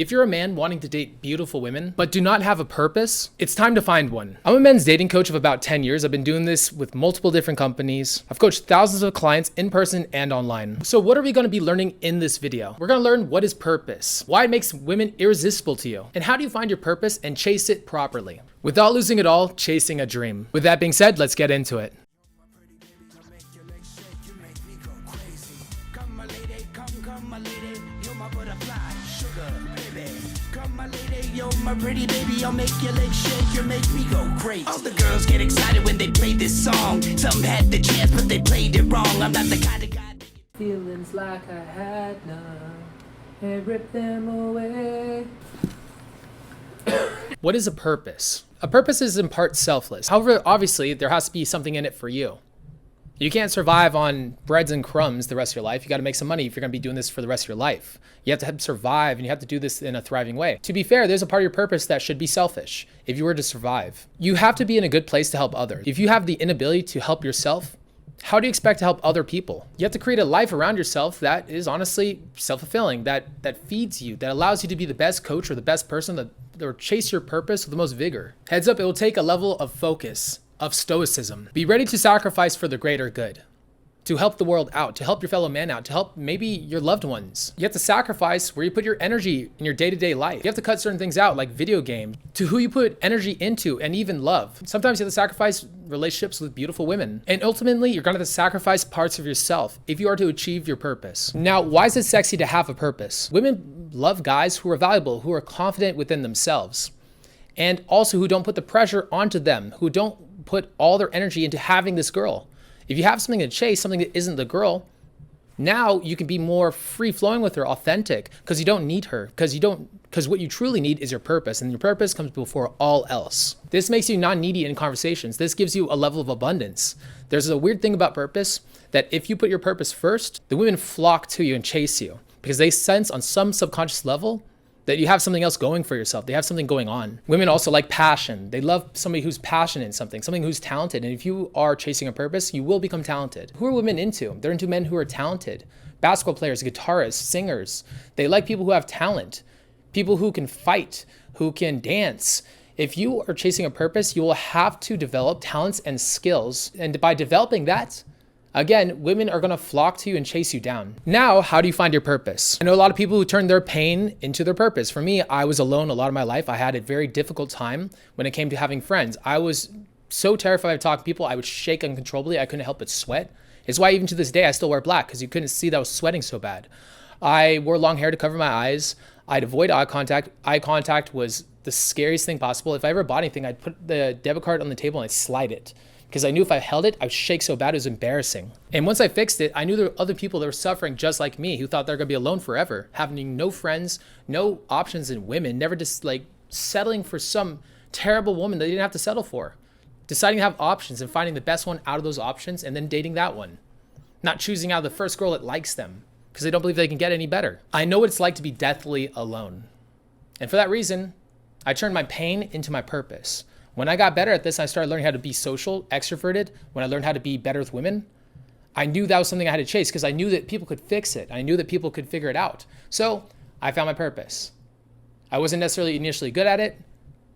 If you're a man wanting to date beautiful women, but do not have a purpose, it's time to find one. I'm a men's dating coach of about 10 years. I've been doing this with multiple different companies. I've coached thousands of clients in person and online. So what are we gonna be learning in this video? We're gonna learn what is purpose, why it makes women irresistible to you, and how do you find your purpose and chase it properly, without losing it all chasing a dream. With that being said, let's get into it. My pretty baby, I'll make your legs shake, you make me go crazy. All the girls get excited when they play this song. Some had the chance, but they played it wrong. I'm not the kind of guy. Feelings like I had none, and rip them away. What is a purpose? A purpose is in part selfless. However, obviously, there has to be something in it for you. You can't survive on breads and crumbs the rest of your life. You got to make some money if you're going to be doing this for the rest of your life. You have to survive, and you have to do this in a thriving way. To be fair, there's a part of your purpose that should be selfish if you were to survive. You have to be in a good place to help others. If you have the inability to help yourself, how do you expect to help other people? You have to create a life around yourself that is honestly self-fulfilling, that feeds you, that allows you to be the best coach or the best person or chase your purpose with the most vigor. Heads up, it will take a level of focus, of stoicism. Be ready to sacrifice for the greater good, to help the world out, to help your fellow man out, to help maybe your loved ones. You have to sacrifice where you put your energy in your day-to-day life. You have to cut certain things out, like video games, to who you put energy into, and even love. Sometimes you have to sacrifice relationships with beautiful women. And ultimately, you're gonna have to sacrifice parts of yourself if you are to achieve your purpose. Now, why is it sexy to have a purpose? Women love guys who are valuable, who are confident within themselves, and also who don't put the pressure onto them, who don't put all their energy into having this girl. If you have something to chase, something that isn't the girl, now you can be more free flowing with her, authentic, because you don't need her, because what you truly need is your purpose, and your purpose comes before all else. This makes you non-needy in conversations. This gives you a level of abundance. There's a weird thing about purpose that if you put your purpose first, the women flock to you and chase you because they sense on some subconscious level that you have something else going for yourself. They have something going on. Women also like passion. They love somebody who's passionate in something who's talented. And if you are chasing a purpose, you will become talented. Who are women into? They're into men who are talented. Basketball players, guitarists, singers. They like people who have talent, people who can fight, who can dance. If you are chasing a purpose, you will have to develop talents and skills. And by developing that, again, women are gonna flock to you and chase you down. Now, how do you find your purpose? I know a lot of people who turn their pain into their purpose. For me, I was alone a lot of my life. I had a very difficult time when it came to having friends. I was so terrified of talking to people. I would shake uncontrollably. I couldn't help but sweat. It's why even to this day, I still wear black because you couldn't see that I was sweating so bad. I wore long hair to cover my eyes. I'd avoid eye contact. Eye contact was the scariest thing possible. If I ever bought anything, I'd put the debit card on the table and I'd slide it, because I knew if I held it, I would shake so bad it was embarrassing. And once I fixed it, I knew there were other people that were suffering just like me, who thought they're gonna be alone forever, having no friends, no options in women, never just like settling for some terrible woman that they didn't have to settle for. Deciding to have options and finding the best one out of those options and then dating that one. Not choosing out the first girl that likes them because they don't believe they can get any better. I know what it's like to be deathly alone. And for that reason, I turned my pain into my purpose. When I got better at this, I started learning how to be social, extroverted. When I learned how to be better with women, I knew that was something I had to chase because I knew that people could fix it. I knew that people could figure it out. So I found my purpose. I wasn't necessarily initially good at it,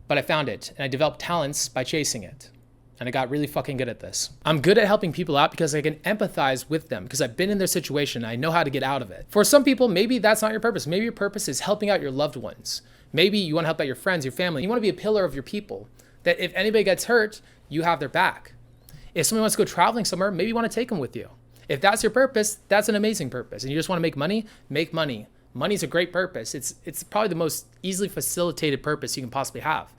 but I found it and I developed talents by chasing it. And I got really fucking good at this. I'm good at helping people out because I can empathize with them because I've been in their situation. I know how to get out of it. For some people, maybe that's not your purpose. Maybe your purpose is helping out your loved ones. Maybe you want to help out your friends, your family. You want to be a pillar of your people, that if anybody gets hurt, you have their back. If somebody wants to go traveling somewhere, maybe you want to take them with you. If that's your purpose, that's an amazing purpose. And you just want to make money, make money. Money's a great purpose. It's probably the most easily facilitated purpose you can possibly have.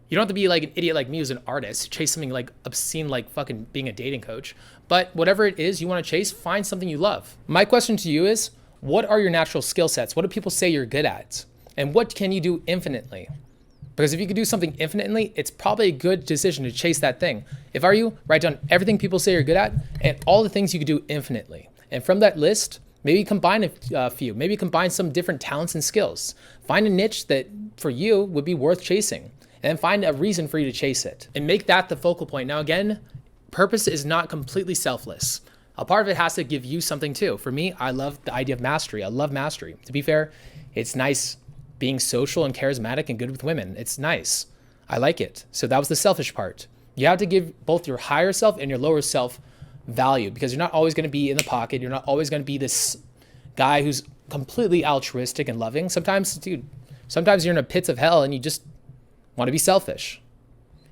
You don't have to be like an idiot like me who's an artist, chase something like obscene like fucking being a dating coach. But whatever it is you want to chase, find something you love. My question to you is, what are your natural skill sets? What do people say you're good at? And what can you do infinitely? Because if you could do something infinitely, it's probably a good decision to chase that thing. If I were you, write down everything people say you're good at and all the things you could do infinitely. And from that list, maybe combine a few, maybe combine some different talents and skills. Find a niche that for you would be worth chasing, and then find a reason for you to chase it and make that the focal point. Now again, purpose is not completely selfless. A part of it has to give you something too. For me, I love the idea of mastery. I love mastery. To be fair, it's nice being social and charismatic and good with women. It's nice. I like it. So that was the selfish part. You have to give both your higher self and your lower self value, because you're not always going to be in the pocket. You're not always going to be this guy who's completely altruistic and loving. Sometimes you're in the pits of hell and you just want to be selfish.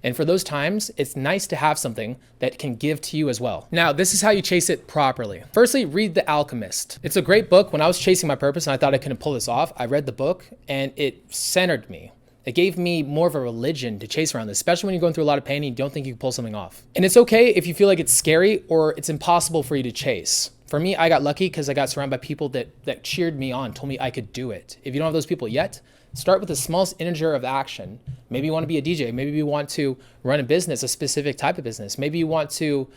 And for those times, it's nice to have something that can give to you as well. Now, this is how you chase it properly. Firstly, read The Alchemist. It's a great book. When I was chasing my purpose and I thought I couldn't pull this off, I read the book and it centered me. It gave me more of a religion to chase around this, especially when you're going through a lot of pain and you don't think you can pull something off. And it's okay if you feel like it's scary or it's impossible for you to chase. For me, I got lucky because I got surrounded by people that cheered me on, told me I could do it. If you don't have those people yet, start with the smallest integer of action. Maybe you want to be a DJ. Maybe you want to run a business, a specific type of business. Maybe you want to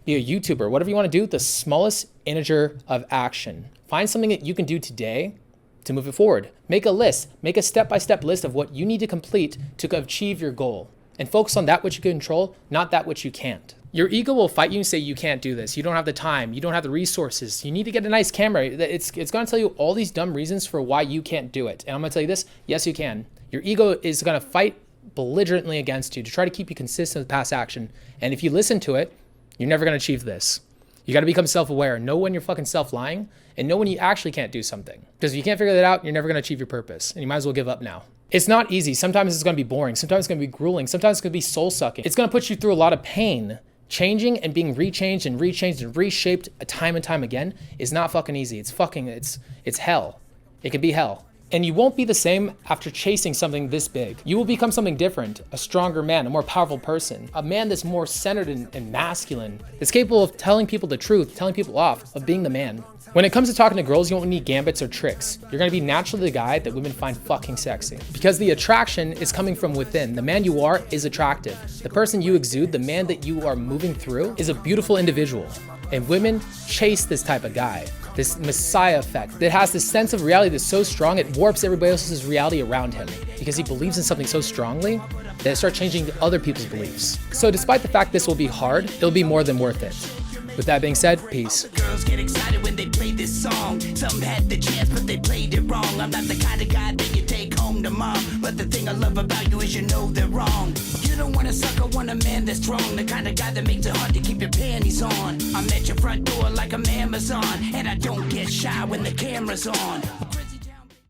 be a YouTuber. Whatever you want to do, the smallest integer of action. Find something that you can do today to move it forward. Make a list. Make a step-by-step list of what you need to complete to achieve your goal. And focus on that which you can control, not that which you can't. Your ego will fight you and say, you can't do this. You don't have the time. You don't have the resources. You need to get a nice camera. It's going to tell you all these dumb reasons for why you can't do it. And I'm going to tell you this, yes, you can. Your ego is going to fight belligerently against you to try to keep you consistent with past action. And if you listen to it, you're never going to achieve this. You got to become self-aware. Know when you're fucking self-lying and know when you actually can't do something. Because if you can't figure that out, you're never going to achieve your purpose. And you might as well give up now. It's not easy. Sometimes it's going to be boring. Sometimes it's going to be grueling. Sometimes it's going to be soul-sucking. It's going to put you through a lot of pain. Changing and being rechanged and reshaped time and time again is not fucking easy. It's hell. It can be hell. And you won't be the same after chasing something this big. You will become something different, a stronger man, a more powerful person, a man that's more centered and masculine, that's capable of telling people the truth, telling people off, of being the man. When it comes to talking to girls, you don't need gambits or tricks. You're gonna be naturally the guy that women find fucking sexy. Because the attraction is coming from within. The man you are is attractive. The person you exude, the man that you are moving through, is a beautiful individual. And women chase this type of guy. This messiah effect that has this sense of reality that's so strong it warps everybody else's reality around him because he believes in something so strongly that it starts changing other people's beliefs. So despite the fact this will be hard, it'll be more than worth it. With that being said, peace. Girls get excited when they play this song. Some had the chance, but they played it wrong. I'm not the kind of guy that you take home to mom. But the thing I love about you is you know they're wrong. You don't want a sucker, want a man that's strong. The kind of guy that makes it hard to keep your panties on. I'm at your front door like I'm Amazon. And I don't get shy when the camera's on.